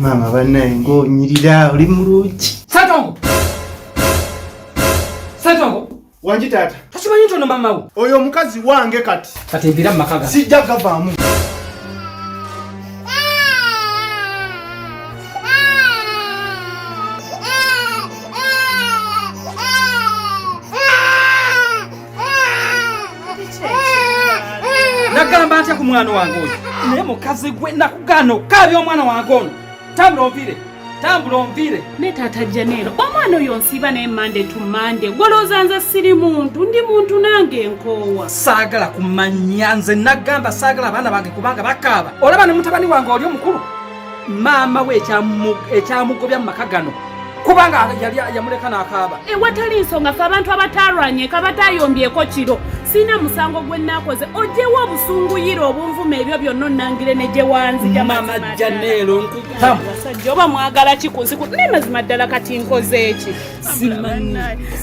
Mama bannaye ng'onyirira oli mulungi. Satongo! Satongo! Wangi taata. Tasimanyi nti ono mama wo. Oyo omukazi wange kati. Kati mbira mu maka ga. Sijja gavaamu. Nagamba ntya ku mwana wange oyo. Naye mukazi gwe nakugaana okaabya omwana wange ono. Tambula onviire. Tambula onviire. Ne taata Janero, omwana oyo nsiiba naye Mande tu Mande. Gwolooza nze siri muntu, ndi muntu nange nkoowa. Saagala kumanya nze nagamba saagala abaana bange kubanga bakaaba. Olaba ne mutabani wange oli omukulu. Maama we ekyamugobya mu maka gano. Kubanga yali yamuleka n'akaaba. Watali nsonga ffe abantu abataalwanye kabatayombyeko kiro. Sina musango gwe nnakoze ojewo obusunguyire obunvuma ebyo byonna onnangire ne gye wanzija. Mama Janero basajja oba mwagala ki ku nsiku naye mazima ddala kati nkoze eki simanyi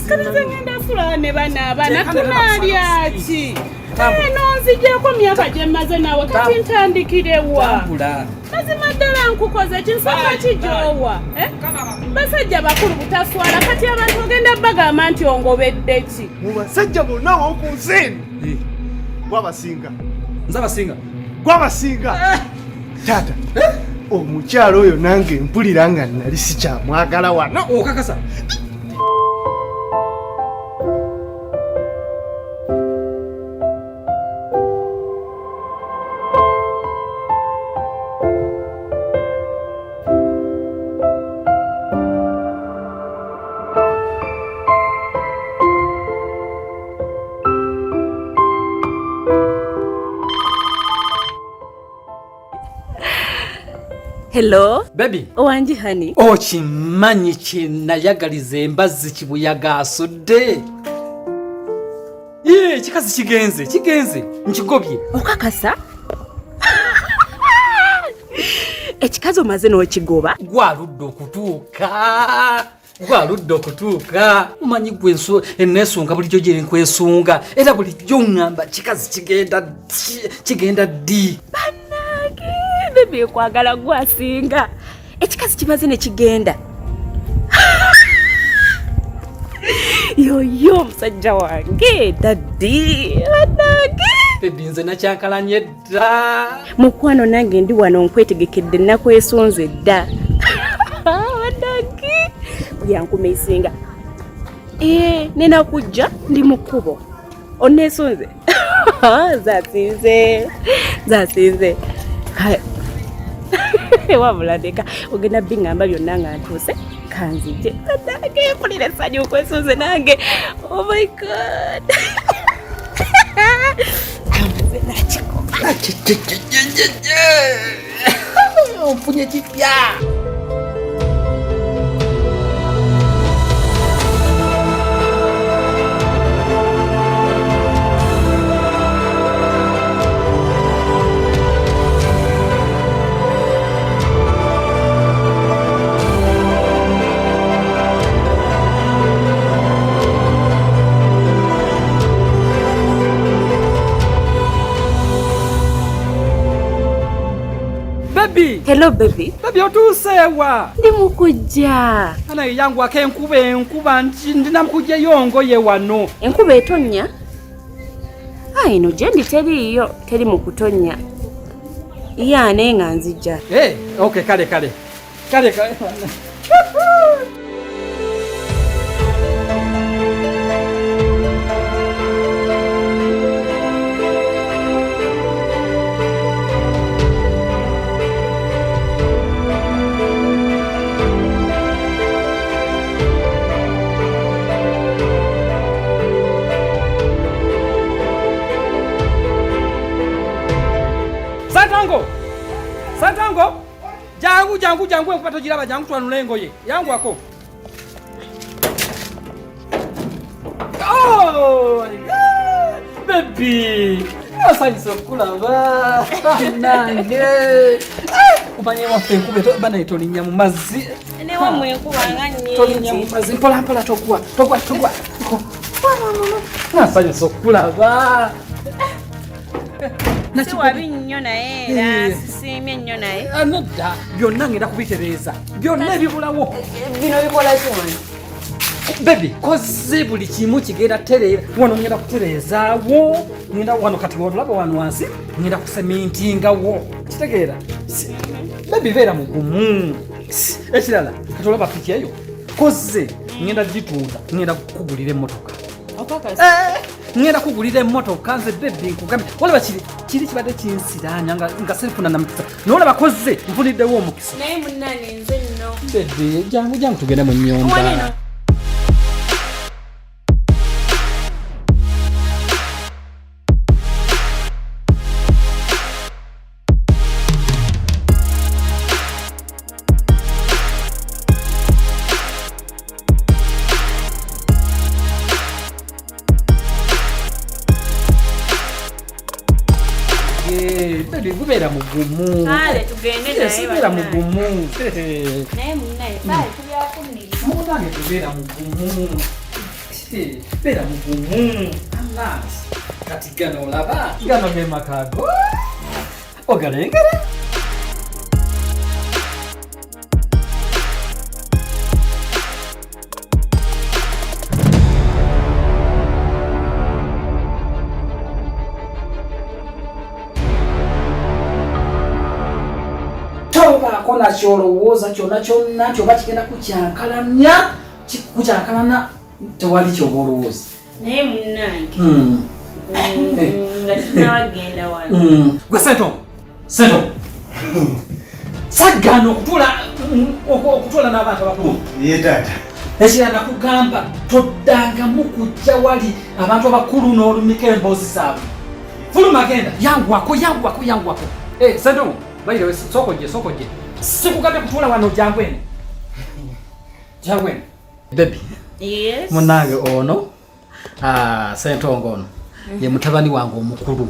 kati nze ngenda fulaa ne banaabana tunaalya ki nonzigyeko myaka gye mmaze naawe kati ntandikirewa mazima ddala nkukoze ki nsonga ki gy'owa basajja bakulu butaswala kati abantu ogenda bagamba nti ongobedde ki mu basajja bonna w'oku nsi gwabasinga nze abasinga gwabasinga taata omukyalo oyo nange mpulira nga nali sikyamwagala wano. Okakasa Hello? Baby. Owanji honey. Okimanyi kinayagaliza embazzi kibuyaga asudde. Kikazi kigenze. Nkigobye. Okakasa? Ekikazi omaze n'okigoba? Gwaludde okutuuka. Omanyi gwe enneesunga bulijjo gye nkwesunga. Era bulijjo ngamba kikazi kigenda ddi. Bebe kwagala gwasinga ekikazi kimaze ne kigenda. Yoyo musajja wange daddi Bebe nze nakyankalanye dda. Mukwano nange ndi wano nkwetegekedde nakwesonze dda. Wadagi yankumesinga nena kujja ndi mu kkubo onneesonze. Zasinze wabuladeka ogenda bingamba byonna nga ntuuse kanzije nange mpulira essanyu okwesonze nange. Oh my god. Amaze nakikoba Ofunye kipya. Hello baby. Baby otuuseewa. Ndi mukujja. Ana yangu ake enkuba ndina mukujja yongo ye wano. Enkuba etonnya? Ino gyendi teriiyo teri mu kutonnya. Ane nga nzija. Okay kale. Satongo! Jangu enkuba togiraba jangu twanula engoye. Yangu ako. Oh! Baby! Asanyisa okulaba. Nange. Kumanye waffe enkuba bana etolinnya mu mazzi. Ne wamwe enkuba nga nnyingi. Tolinnya mu mazzi. Mpola togwa. Asanyisa okulaba. Si wabi nnyo naye era sisiimye nnyo naye. Nedda byonna ngenda kubitereeza. Byonna ebibulawo. Bino bikola ki wano? Baby, koze buli kimu kigenda tereera. Wano ngenda kutereezaawo. Ngenda wano kati olaba wano wansi. Ngenda kusemintingawo. Kitegeera? Baby beera mugumu. Ekirala kati olaba piki eyo. Koze ngenda gitunda. Ngenda kukugulira emmotoka. Ngenda kugulira emmotoka nze baby nkugambye. Olaba kiri kibadde kinsiraanya nga sifuna namukisa. N'olaba koze nfuniddewo omukisa. Naye munnange nze nno. Baby jangu tugende mu nnyumba. Baby kubeera mugumu. Kale tugende naye. Sibeera mugumu. Naye munnaye kale tubyakunniriza. Munnange tubeera mugumu. Beera mugumu. Kati gano olaba. Gano ge makaago. Ogalengera. Tobaako nakyolowooza kyonna kyonna kyoba kigenda kukyankalamya kukyankalana tewali kyoba olowooza. Naye munnange nga tunawagenda wano. Gwe Sento saggaana okutuula n'abantu abakulu. Ye taata. Ekirala nakugamba toddangamu kujja wali abantu abakulu n'olumika emboozi zaabwe. Fuluma genda yanguwako. Sento bayire sokojje. Sikugambye kutuula wano jangwene. Baby. Yes. Munnange ono. Sentongo ono. Ye mutabani wange omukulu.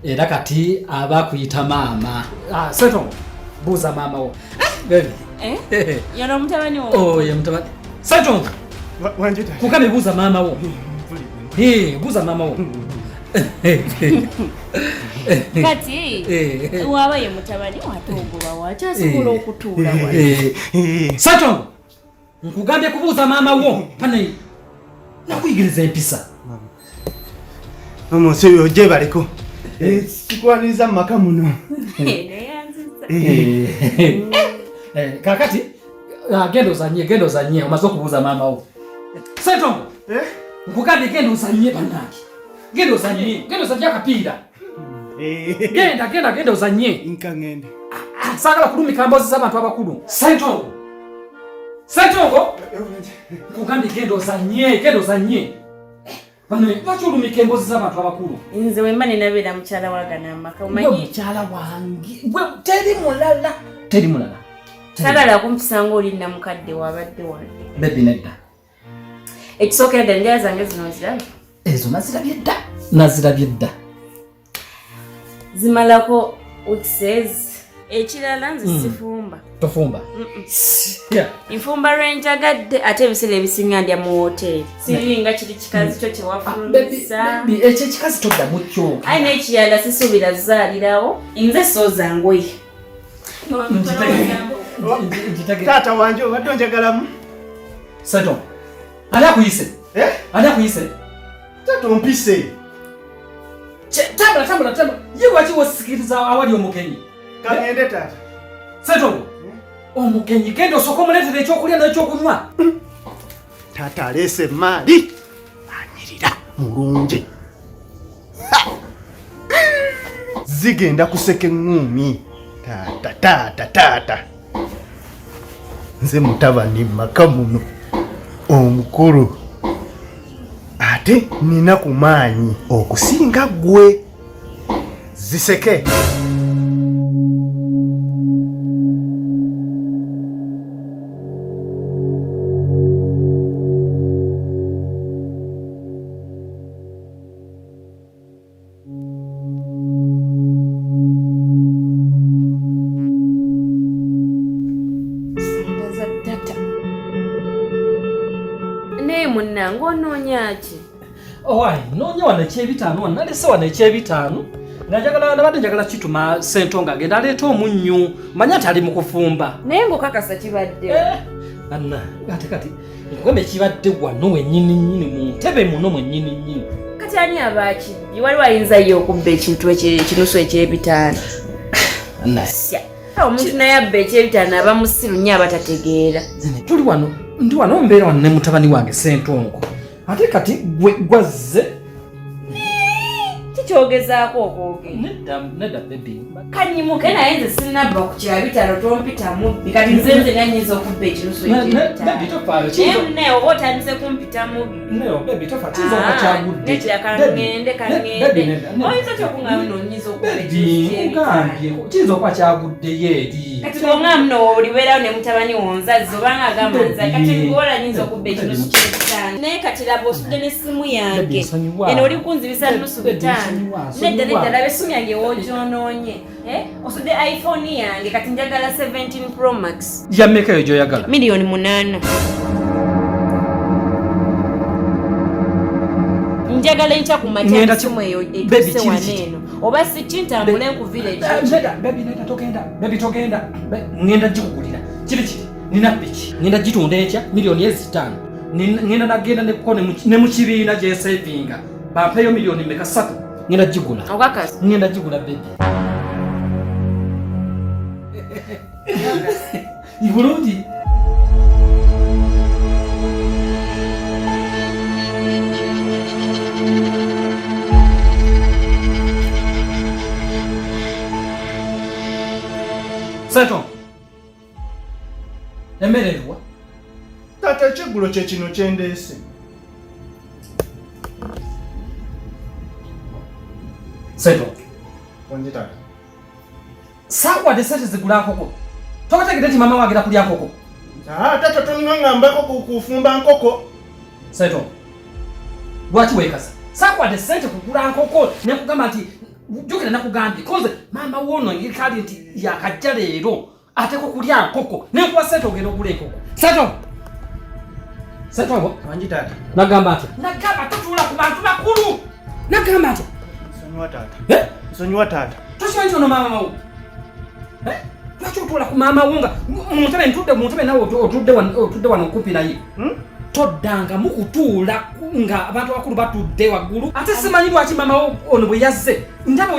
Era kati aba kuyita maama. Sentongo. Buuza maama wo. Baby. Yono mutabani wo. Ye mutabani. Sentongo. Wanje taata. Kukame buuza maama wo. Buuza maama wo. Kati waba ye mutabani watogoba wakyasobola okutuula wano. Sentongo. Nkugambye kubuuza maama wo. Pane nakuyigiriza empisa. Omusi oyo gyebaleko. Sikwaniriza mu maka muno. Kakati genda ozanye omaze okubuuza maama wo. Sentongo. Nkugambye genda ozanye bannange. Genda ozanye akapiira. Genda ozanye. Nka ngende. Saagala kulumika mboozi z'abantu abakulu. Sentongo. Nkugambye genda ozanye. Bano lwaki olumika emboozi z'abantu abakulu? Nze wemba nenabeera mukyala wagana amaka Gwe mukyala wange. Teri mulala. Saagala kumpisa ng'oli namukadde wabadde wange. Baby nedda. Ekisookera ddala enjala zange zino nzirabye. Ezo nazirabye dda. Zimalako weeks. Ekirala nze sifumba. Tofumba? Nfumba lwenjagadde ate ebiseera ebisinga ndya mu woteeri. Siringa kiri kikazi kyo kyewafulumisa. Ekyo ekikazi toddamu kyo. Ayi n'ekirala sisuubira zaalirawo. Nze sooza ngoye. Taata wanje obadde onjagalamu? Sentongo. Ani akuyise? Taata ompise. Tambula. Ye lwaki wosikiriza awali omugenyi? Kangende taata. Sentongo. Omugenyi genda osooka omuleetera ekyokulya n'ekyokunywa. Taata aleese maali. Anyirira mulungi. Zigenda kuseka eŋŋuumi. Taata. Nze mutabani maka muno omukulu. Ate nina ku maanyi okusinga ggwe. Ziseke. Munnange onoonya ki? Noonya wano ekyebitaano. Nalese wano ekyebitaano nabadde njagala kituma Ssentongo agenda aleeta omunnyo manya nti ali mu kufumba naye ng'okakasa kibadde anna ate kati nkugambye kibadde wano wennyini mu ntebe muno mwennyini kati ani abaakibbi waliwo ayinza ye okubba ekintu ekinusu eky'ebitaano omuntu naye abba eky'ebitaano aba musiru nnyo abatategeera tuli wano ndi wano mbeera wano ne mutabani wange Ssentongo ate kati gwazze kikyogezaako okwogera nedda bebi kanyimuke naye nze sinabba ku kyabitalo tompita mubbi kati nze nanyinza okubba ekinusu ekyebitaanonaye oba otandise kumpita mubbinedda kangende oyinza kyokuŋamu nonyinza okubba kiyinza okuba kyaguddeyo eri kati bwoŋamu noolibeerawo ne mutabani wonzazze obanga agamba nza kati gwola nyinza okubba ekinusu kyebitaano naye kati laba osudde n'essimu yange eno oli kunzibisa nusu bitaano nedda laba essimu yange wogyonoonye osudde iPhone yange kati njagala 17 Pro Max yammeka eyo gyoyagala miliyoni 8 njagala enkya ku matya essimu eyo etuse waneeno oba sikintambule nkuvira bebi togenda ngenda gikugulira kiri nina piki ngenda gitunda enkya miliyoni 5 ngenda nagenda ne mu kibiina gyesevinga bampeeyo miliyoni meka 3 ngenda gigula okakasi ngenda gigula bebi ibulungi Ssentongo emmere eriwa taata ekiggulo kye kino kyendeese Ssentongo onje taata saakwadde sente zigula nkoko tokategedde nti mama wagenda kulya nkoko taata tonŋambako kufumba nkoko Ssentongo lwaki weekasa saakwadde sente kugula nkoko nekugamba nti jukira nakugambye koze mama wono ngikali nti yakajja leero ateko kulya nkoko nenkuwa sente ogenda okugula enkoko Ssentongo wanji taata nagamba ati nagamba totuula ku bantu bakulu nagamba ati nsonyiwa taata toshimanyi nti ono maama wo lwaki otuula ku maama wo nga muntebe ntudde muntebe nawe otudde wano okumpi naye toddanga mukutuula nga abantu abakulu batudde waggulu ate simanyi lwaki maama wo ono bwe yazze ndaba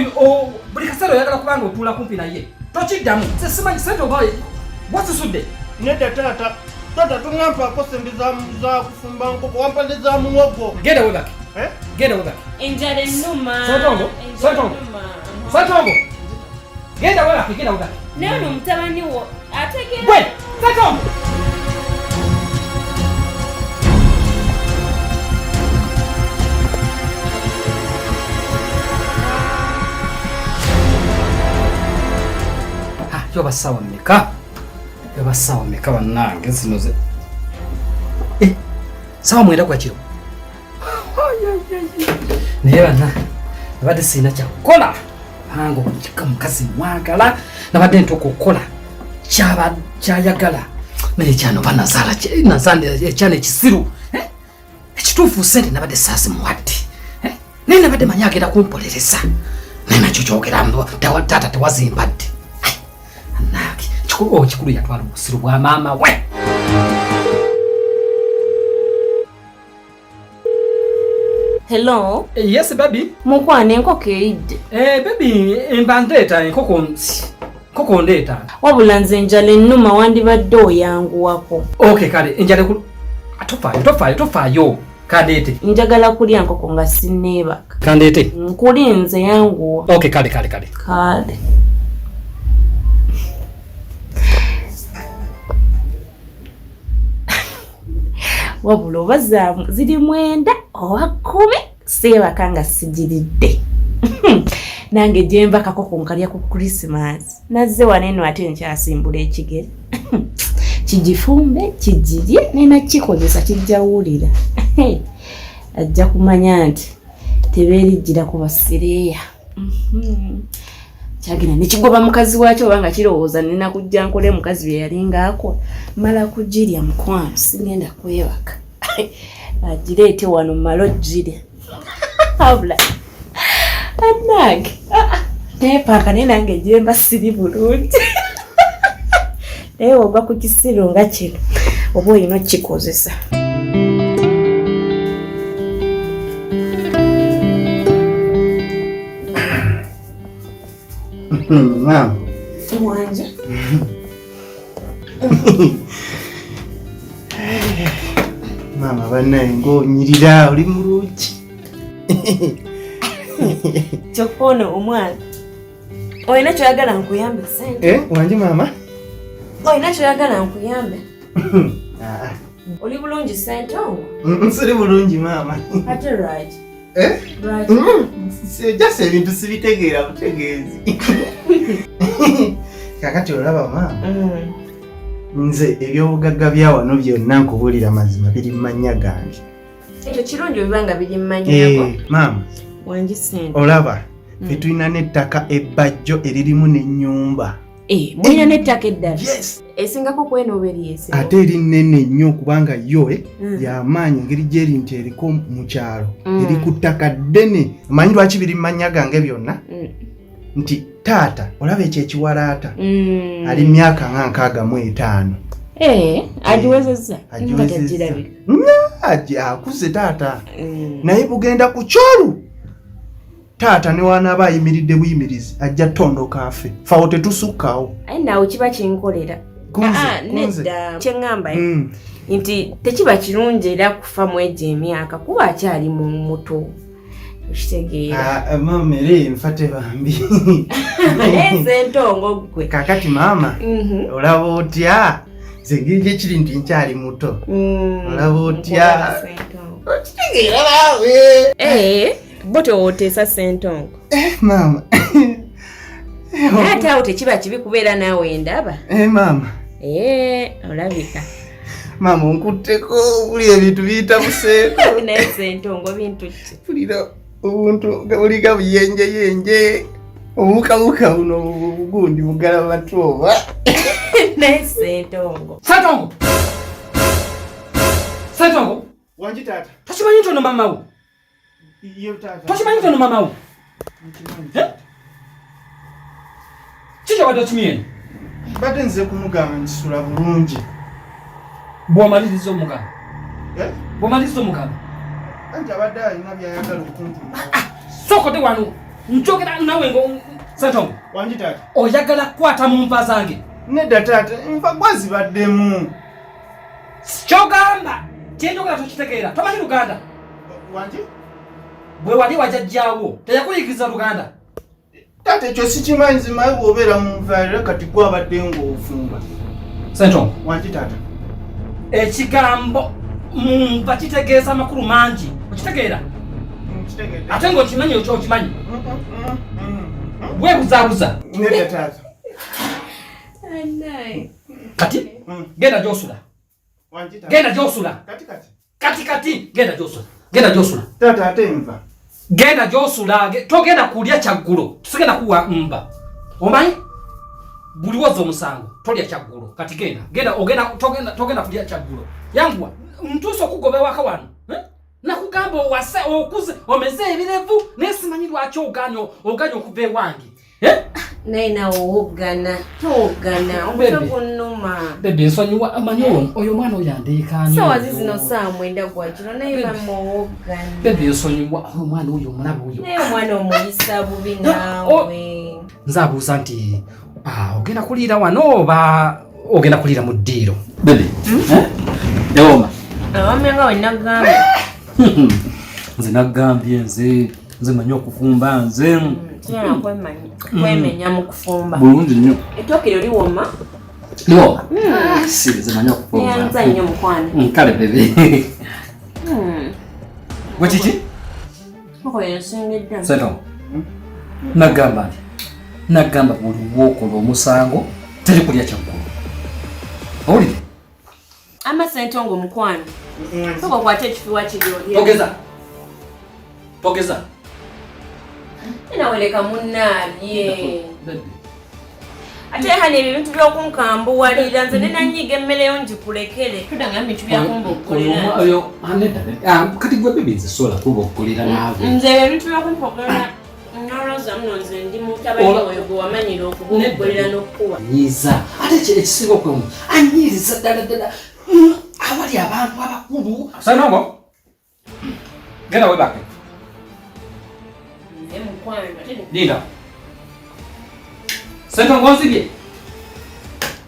buli kaseera oyagala kubanga otuula kumpi naye tokiddamu simanyi sente oba wasisudde nedda taata toŋampako sente za kufumba nkoko wampadde za muwogo genda webake enjala ennuma Ssentongo genda webake naye ono mutabani wo ategeera gwe Ssentongo yoba sawa mmeka bannange zino ze sawa 9 gwa kiro naye banna nabadde sirina kyakukola bange okujika mukazi mwagala nabadde ntuuka okukola kyayagala naye kyano banazaala ekyana ekisiru ekituufu sente nabadde saasimuwadde naye nabadde manyi agenda kumpolereza naye nakyo kyogera taata tewazimbadde anange kikulu yatwala obusiru bwa maama we hello yes baby mukwana enkoko eyidde baby mba ndeeta enkoko ndeeta wabula nze enjala ennuma wandibadde oyanguwako okay kale enjala tofaayo kandeete njagala kulya nkoko nga sinneebaka kandeete nkulinze yanguwa okay kale wabula oba zaamu ziri 9 oba 10 seebaka nga sigiridde nange gyemba kakoko nkalya ku Christmas nazze waneeno ate nkyasimbula ekigere kigifumbe kigirye nenakikozesa kijjawulira ajja kumanya nti tebeerijjira ku basireeya kyagenda nekigoba mukazi wakyo obanga kirowooza nina kujja nkole mukazi bye yalinga akwa mala kugirya mukwano sigenda kwebaka agireete wano malo girya habula anage Nepaaka naye nange gyemba siri bulungi. Naye ogwa ku kisiro nga kino oba olina okikozesa. Mama. Wanje. Mama banaye ng'onyirira oli mulungi. Kyokkono omwana. Olina kyoyagala nkuyambe ssente? Wanje mama? Olina kyoyagala nkuyambe? Oli bulungi ssente ongo? Nsiri bulungi mama. Ate right. Right. Just ebintu sibitegeera butegeezi. Kakati olaba mama. Nze ebyobugagga bya wano byonna nkubuulira mazima biri mu mannya gange. Ekyo kirungi obibanga biri mu mannya go. Mama. Wanje ssente. Olaba ffe tulina n'ettaka ebbajjo eririmu n'ennyumba. Mulina n'ettaka eddala? Yes. Esingako kweno eriese. Ate eri nnene nnyo kubanga yo y'amaanyi engeri gy'eri nti eriko mu kyalo. Eri ku ttaka ddene. Omanyi lwaki biri mu mannya gange byonna? Nti taata olaba ekyo ekiwalaata ali myaka nga 65. Agiwezezza? Akuze taata. Naye bugenda ku kyolu. Taata ne wanaaba ayimiridde buyimirizi ajja tondoka afe. Fawo tetusukkawo. Aye naawe kiba kinkolera. Nedda kyeŋŋamba nti tekiba kirungi era kufa mu egyo emyaka kuba akyali muto. Okitegeera. Mama era nfate bambi. Entongo gwe. Kakati mama olaba otya? Nze ngeri gyekiri nti nkyali muto. Olaba otya? Okitegeera naawe. Bote oteesa sentongo. Mama. Ate awo tekiba kibi kubeera naawe ndaba. Mama. Olabika. Mama onkutteko buli ebintu biyita buseeko. Naye sentongo bintu ki? Bulira obuntu buliga buyenjeyenje. Obukabuka buno bugundi bugala batuoba. Naye sentongo. Sentongo! Sentongo! Wanji taata. Tokimanyi nti ono mama wo? Iyo taata. Tokimanyi nti ono mama wo? Kiki obadde okimyeni? Badde nze kumugamba nsula bulungi. Bw'omaliriza omugamba? Bw'omaliriza omugamba? Anti abadde alina byayagala okuntuma. Sokote wano njogera nawe ngo Sentongo. Wanji taata. Oyagala kukwata mu nva zange? Nedda taata, nva gwazibaddemu. Kyogamba kyenjogera tokitegeera. Tomanyi Luganda? Wanji? Bwe wali wajjajjaawo teyakuyigiriza Luganda? Taata ekyo sikimanyi nzimaye bw'obeera mu nva kati gwabadde ng'ofumba. Sentongo. Wanji taata. Ekigambo mumva kitegeeza amakulu mangi. Okitegeera? Ate ng'okimanyi okimanyi. Weebuzaabuza. Nedda taata. Kati genda gy'osula. Wanji taata. Genda gy'osula. Kati genda gy'osula. Genda gy'osula. Taata ate nva. Genda gy'osula. Togenda kulya kyaggulo. Tusigenda kuwa mba. Omanyi? Buli woza omusango tolya kyaggulo. Kati genda togenda kulya kyaggulo. Yanguwa ntuuse okugoba ewaka wano. Nakugamba owase okuze omeze ebirevu nesimanyi lwaki oganya okuva ewange. Naye nawe owogana togana omutwe gunnuma. Bebe nsonyiwa amanyi oyo mwana oyandeekaani. Sawa zino saa 9 gwa kiro naye bamwogana. Bebe nsonyiwa omwana oyo omulabe oyo. Naye omwana omuyisa bubi naawe. Nze abuuza nti ogenda kuliira wano oba ogenda kuliira mu ddiiro? Bebe ewoma awamenga wenagamba. Nze nagambye nze manyi okufumba nze. Kyala kwemenya mu kufumba. Bulungi nnyo. Ettooke liwoma. Liwoma? Si nze manyi okufumba. Neyanza nnyo mukwano. Kale bebe. Gwe kiki? Okola ensengedda. Sentongo. Nagamba buli wookola omusango teri kulya kyaggulo. Owulire? Ama Sentongo mukwano. Soka kwate ekifuba kiri. Togeza. Naweleka munnabye. Ate hali ebintu by'okunkambuwalira nze nenanyiga emmere yo ngikulekere. Tudanga ebintu byakumbukulira. Oyo kati gwe bibi nze sola kuba okukulira naawe. Nze ebintu byakumpogera Noloza mnonze ndi mutabani oyo gwe wamanyira okugolera n'okukuwa. Nyiza ate ekisinga okwemu anyiriza ddala abali abantu abakulu. Sanongo genda webake Linda Sanongo nsibye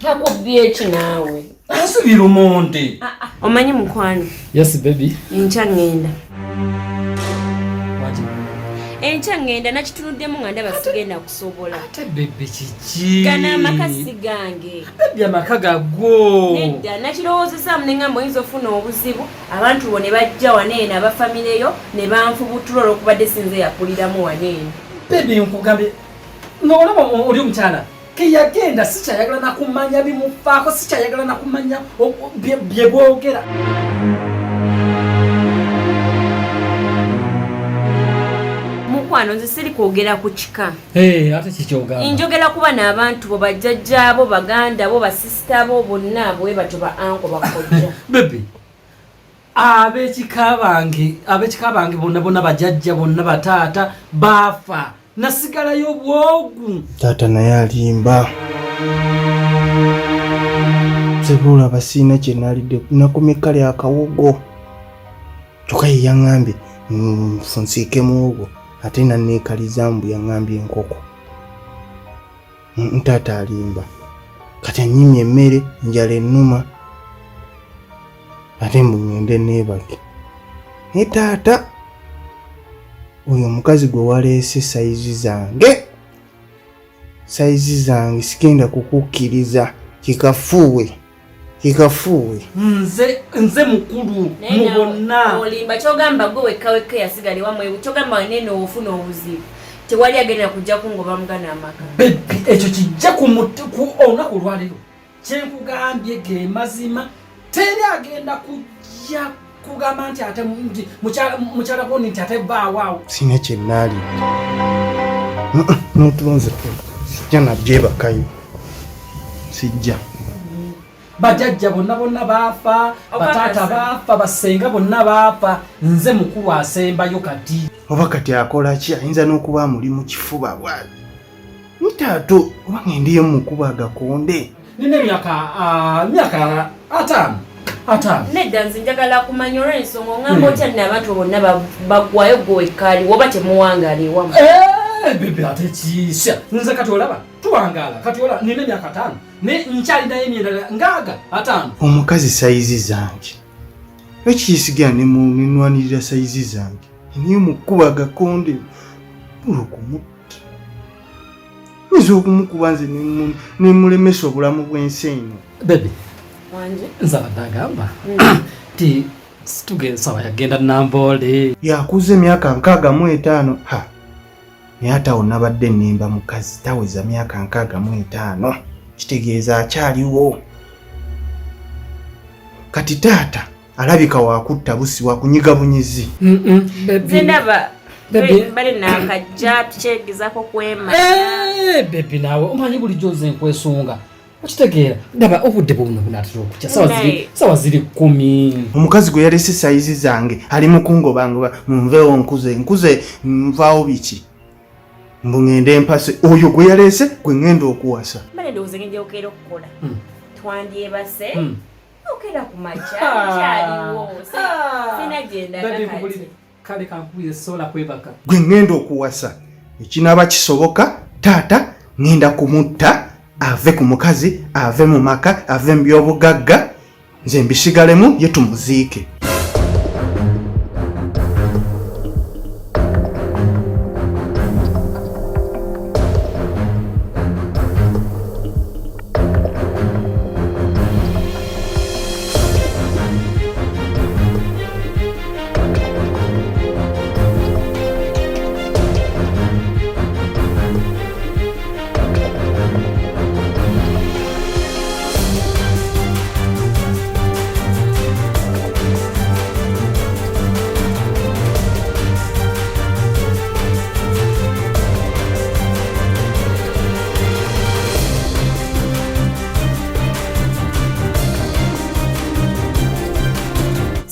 takubye eki naawe ansibira omonde. Omanyi mukwano. Yes baby. Enkya ngenda. Enkya ngenda nakitunuddemu nga ndaba sigenda kusobola. Ate bebe kiki? Gana amakasi gange. Bebe amaka gagwo. Nedda nakirowoozezaamu ne ngamba oyinza ofuna obuzibu abantu bo ne bajja waneeno abafamireyo ne banfubuttula olwokubadde sinze yakuliramu waneeno. Bebe nkugambe ng'olaba oli omukyala keyagenda sikyayagala nakumanya bimufaako sikyayagala nakumanya bye bwogera. Mukwano nze siri kwogera ku kika. Ate kikyogamba. Njogera kuba n'abantu bo bajjajja bo baganda bo basisita bo bonna bwe batyo ba anko bakojja. Bebe ab'ekika bange bonna bajjajja bonna bataata baafa nasigalayo bwogu. Taata naye alimba. Sebula basiina kye nalidde nakumeka lya akawogo. Kyokka ye yaŋŋambye nfunsiike muwogo ate nanneekaliza mbu yaŋŋambye enkoko. Taata alimba. Kati annyimye emmere njala ennuma ate mbu ŋŋende neebake. Naye taata oyo omukazi gwe waleese sayizi zange sigenda kukukkiriza kikafuuwe. Nze mukulu mu bonna. Olimba kyogamba gwe wekka yasigale wamwe kyogamba wanene ofuna obuzibu. Tewali agenda kujja kungoba mugana amaka. Bebi ekyo kijja ku olunaku lwaliro kyenkugambye ge mazima teri agenda kujja kugamba nti ate mukyala koni nti ate baawaawo. Sina kye nnaali notunze sijja nabyebakayo sijja. Bajjajja bonna baafa bataata baafa basenga bonna baafa nze mukulu asembayo kati. Oba kati akola ki? Ayinza n'okuba amuli mu kifuba bwali. Mutaato oba ngendiyo mukuba agakonde. Nina myaka 5. Nedda nze njagala kumanya olw'ensonga ongamba otya nno abantu bonna baggwayo gwe wekkaali oba temuwangaala ewamu. Bebe ate kiisya nze kati olaba tuwangaala kati olaba nina emyaka 5 ne nkyalinayo emyendala 5. Omukazi sayizi zange ekiyisigira nenwanirira sayizi zange niyo mukuba agakonde olwokumutta nze okumukuba nze nemulemesa obulamu bw'ensi eno. Bebe nze abadde agamba ti situgensawa yagenda Namboole yakuza emyaka 65. Naye ate awo nabadde nnemba mukazi taweza myaka 65 kitegeeza akyaliwo. Kati taata alabika wakutta busi wakunyiga bunyizi. Nze ndaba bali nakajja tukyegezako kwema. Bebi naawe omanyi bulijjo nze nkwesunga okitegeera ndaba obudde buno bunatera okukya sawa ziri 10. Omukazi gwe yalese sayizi zange ali mukungobangoba munveewo nkuze nvaawo biki mbu ngende empase oyo gwe yalese gwe ngenda okuwasa. Mbale ndowooza ngenda okeera okukola twandyebase okera ku makya kyaliwo sinagenda kakati kale kankubire sola kwebaka gwe ngenda okuwasa ekinaaba kisoboka taata ngenda kumutta ave ku mukazi ave mu maka ave mu byobugagga nze mbisigalemu ye tumuziike.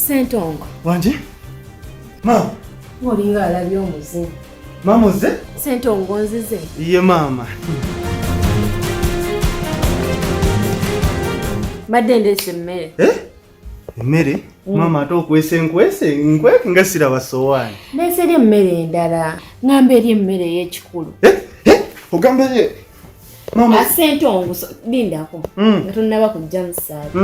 Sentongo wange ma olinga alabye omuzimu Mama ze? Ssentongo nzize. Iye mama. Mbadde ndeese emmere. Emmere? Mama ate okwese nkweke nga siraba sowaani. Ndeese eri emmere endala. Ngamba eri emmere ey'ekikulu. Ogamba eri mama Ssentongo lindako. Nga tonnaba kujja mu ssaati.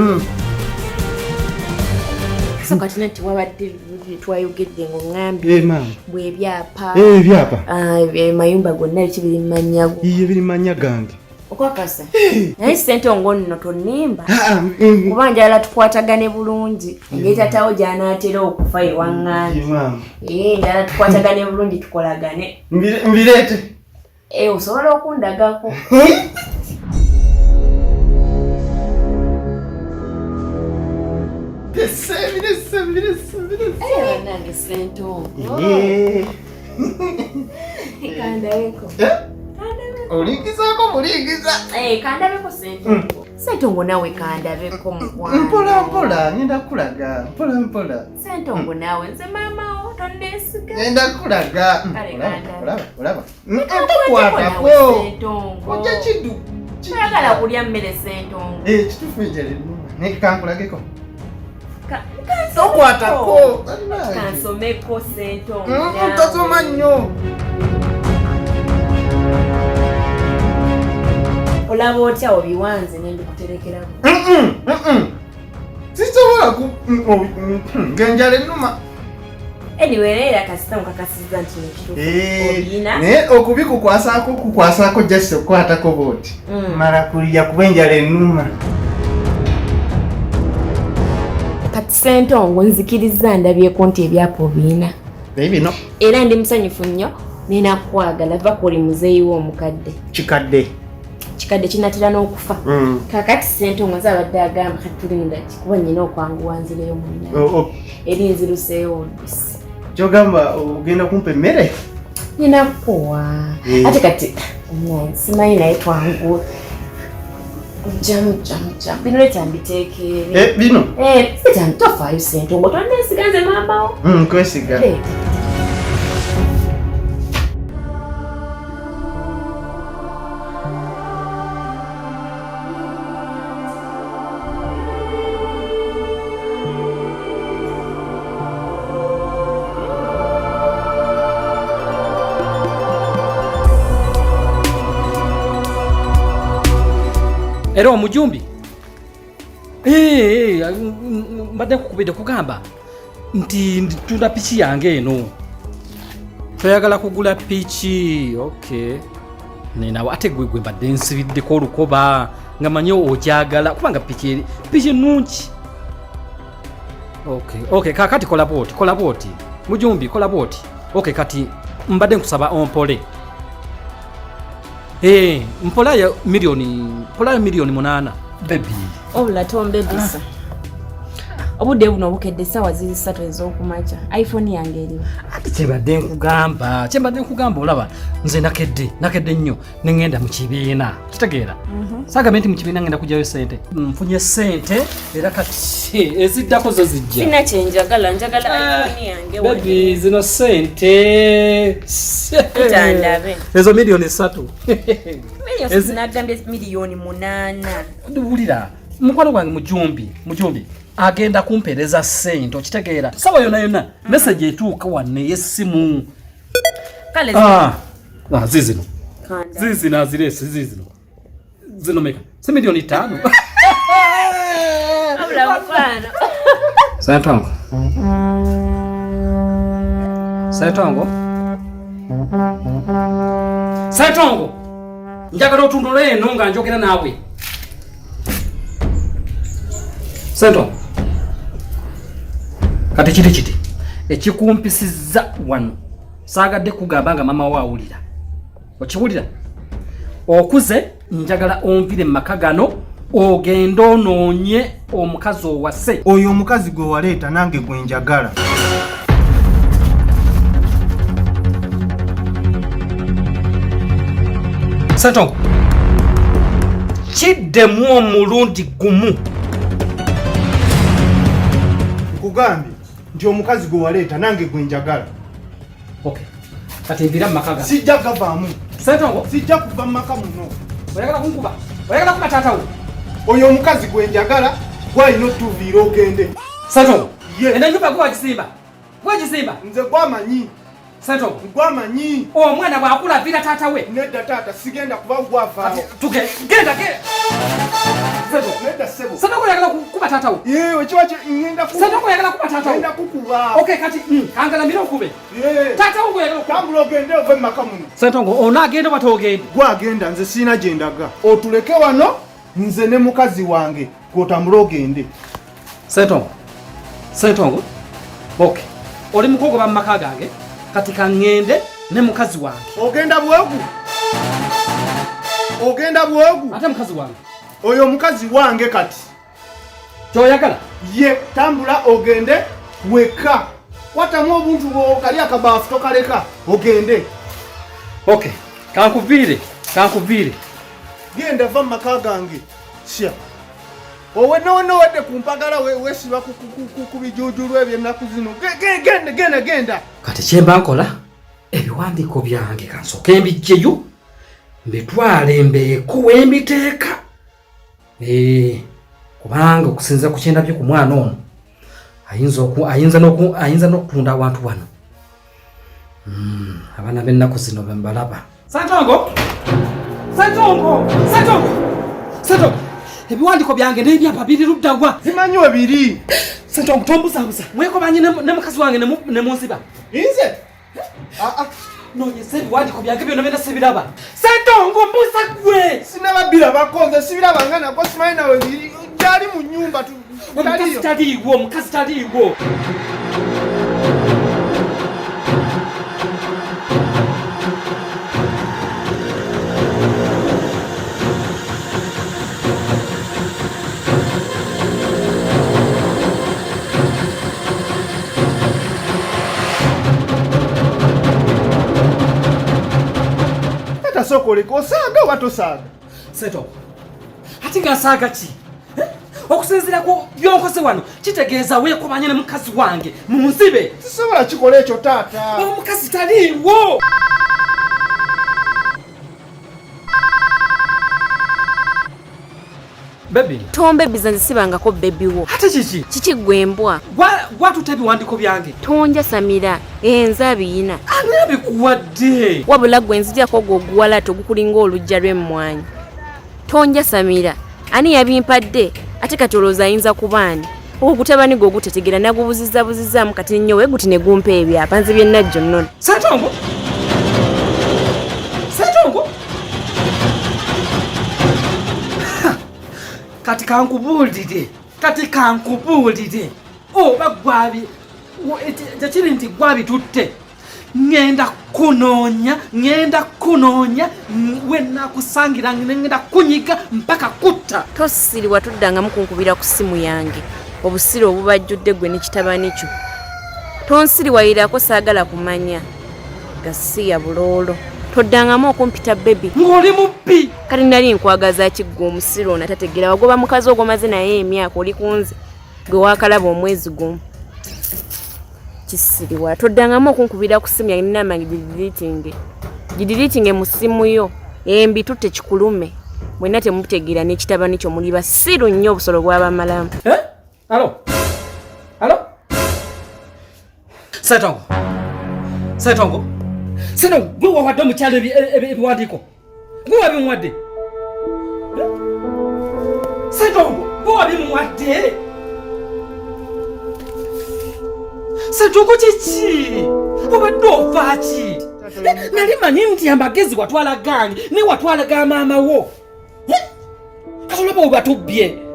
So kati nti wabadde twayogedde ng'oŋŋambye bw'ebyapa. Ebyapa? Mayumba gonna biki biri mu mannya go. Iye biri mu mannya gange. Okwakasa. Naye Ssentongo nno tonnimba. Kuba njagala tukwatagane bulungi. Engeri tatawo gy'anaatera okufa ewaŋŋange. Njagala tukwatagane bulungi tukolagane. Mbireete. Osobola okundagako. Nange Ssentongo. Kandabeko. Olingizaako mulingiza. Kandabeko Ssentongo. Ssentongo nawe kandabeko mukwana. Mpola ngenda kulaga. Mpola. Ssentongo nawe nze maamawo tonneesiga. Ngenda kulaga. Olaba. Nkwatako. Ssentongo. Ojja kidu. Oyagala kulya mmere Ssentongo. Kituufu enjala ennuma. Kankulageko. Tokwatako. Kansomeko Ssentongo. Tosoma nnyo. Olaba otya obiwanze nendikuterekerako. Sisobola ng'enjala ennuma. Anyway, era kasita mukakasizza nti nekituufu olina. Naye okubikukwasaako just okukwatako bwoti. Mala kulya kuba enjala ennuma. Kati Ssentongo nzikiriza ndabyeko nti ebyapa obiina. Bino. Era ndi musanyufu nnyo nenakwagala va kuli muzeeyi w'omukadde. Kikadde Kinatera n'okufa. Kakati Ssentongo nze abadde agamba kati tulinda ki kuba nnyina okwanguwa nzireyo munnaye. Eri nziruseeyo olusi. Kyogamba ogenda kumpa emmere? Nina kuwa. Ate kati simanyi naye twanguwe. Jamu. Bino leta mbiteekere. Bino? Tofaayo Ssentongo tonneesiga nze maamawo. Nkwesiga. Era omujumbi mbadde nkukubidde kugamba nti ntunda piki yange eno. Toyagala kugula piki? Okay. Nenawe ate gwe mbadde nsibiddeko olukoba nga manyi ogyagala kubanga piki nungi. Okay, kakati kola bwoti. Mujumbi kola bwoti. Okay, kati mbadde nkusaba ompole. Mpolayo milioni 8. Baby. Obula tombebisa. Obudde buno obukedde essaawa ziri 3 ez'okumakya. iPhone yange eriwa. Ate kyembadde nkugamba olaba nze nakedde nnyo ne ngenda mu kibiina. Kitegeera? Saagambye nti mu kibiina ngenda kugyayo ssente. Nfunye ssente era kati eziddako zo zijja. Sina kyenjagala, njagala iPhone yange. Baby, zino ssente. Tandabe. Ezo milioni 3. Sinagambye milioni 8. Wulira, mukwano gwange mujumbi agenda kumpereza ssente, okitegeera? Sawa yonna message etuuka wanne ey'essimu. Kale zizino. Zizino azirese zizino. Zino meka. Si milioni 5. Abula mfano. Ssentongo. Njagala otundule eno nga njogera naawe. Ssentongo. Kati kiti ekikumpisizza wano saagadde kugamba nga mama waawulira. Okiwulira? Okuze njagala onvire mu maka gano ogenda onoonye omukazi owase. Oyo omukazi gwe waleeta nange gwe njagala. Ssentongo. Kiddemu omulundi gumu. Nkugambye nti omukazi gwe waleeta nange gwe njagala. Okay. kati mbira makaga sijja gavaamu Sentongo sijja kuva mu maka muno oyagala kunkuba oyagala kuba taata wo oyo omukazi gwe njagala gwalina otuviira ogende Sentongo ye enda nyumba gwagisimba nze gwamanyi Sentongo gwamanyi omwana bwakula vira taata we nedda taata sigenda kuba gwavaawo genda nedda ssebo Sentongo oyagala kuba taata wo yewe kiba ngenda Sentongo oyagala kuba taata wo ngenda kukuba okay kati kangalamira okube taata wo oyagala tambula ogende ove mu maka muno Sentongo onaagenda bwate ogende gwagenda nze siina gye ndaga otuleke wano nze ne mukazi wange gwotambula ogende Sentongo okay oli mukugoba mu maka gange kati kaŋŋende ne mukazi wange ogenda bwogu ate mukazi wange oyo mukazi wange kati kyoyagala ye tambula ogende weka watamu obuntu kali akabaafu tokaleka ogende okay kankuviire genda va mu maka gange sya owedde ku mpagala wesiba ku bijuujulu ebyo ennaku zino genda kati kyemba nkola ebiwandiiko byange kansooka embijjeyo mbitwale mbeeku wembiteeka kubanga okusinza ku kyendabye ku mwana ono ayinza n'okutunda awantu wano abaana b'ennaku zino bembalaba Sentongo ebiwandiiko byange n'ebyapa biri luddawa zimanyi webiri Sentongo tombuzabuza mwekobanye ne mukazi wange ne munziba nze nonyesa ebiwandiiko byange byonna byonna sibiraba Sentongo mbuza gwe sinababirabako nze sibirabanga nako simanyi nawe gyali mu nnyumba omukazi taliiwo sokoleka osaaga oba tosaaga Sentongo ati nga nsaaga ki okusinziira ku byonkoze wano kitegeeza weekobanye ne mukazi wange mu nzibe sisobola kikola ekyo taata omukazi taliiwo bebi tombe bizanze sibangako bebi wo ate kiki gwembwa gwatuta ebiwandiiko byange tonja Samira enza biyina ani abikuwadde wabula gwe nzijako gwe oguwala togukulinga olujja lw'emmwanyi tonja Samira ani yabimpadde ate katolooza ayinza kubaani okutabani gwe ogutetegera nagubuzizzabuzizaamu kati nnyo weguti ne gumpa ebyapa nze byennajjo nnono Sentongo kati kankubuulire oba gwabi tekiri nti gwabitutte ngenda kunoonya wenakusangira ngenda kunyiga mpaka kutta tosiriwa tuddangamu kunkubira ku ssimu yange obusiri obubajjudde gwe n'ekitabani kyo tonsiriwayirako saagala kumanya gasiya buloolo toddangamu okumpita bebi ng'oli mubbi kati nali nkwagaza kiggwa omusiri ono tategera wagoba mukazi ogomaze naye emyaka oli kunze gwe waakalaba omwezi gumu kisiriwa toddangamu okunkubira ku ssimu yange ninamange gidiriitinge mu ssimu yo embi tutte kikulume mwenna temutegeera n'ekitabani kyo muli basiru nnyo obusolo bw'abamalamu alo Sentongo gwe wawadde omukyalo ebiwandiiko gwe wabimuwadde Sentongo gwe wabimuwadde Sentongo kiki obadde ofa ki nali manyi nti amagezi watwala gange ne watwala ga maama wo katolaba obatubbye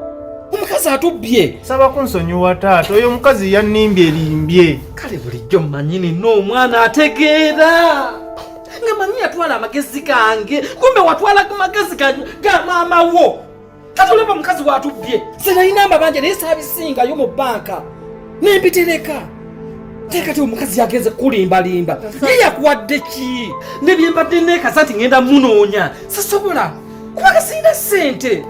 omukazi atubbye saba kunsonyiwa taata oyo omukazi yannimbye kale bulijjo manyini n'omwana ategeera nga manyi yatwala amagezi gange kumbe watwala amagezi ga maama wo katolaba omukazi watubbye senalina amabanja naye saabisingayo mu banka nembitereka tekati omukazi yagenze kulimbalimba ye yakuwadde ki ne byembadde neekasa nti ngenda munoonya sisobola kubanga sirina ssente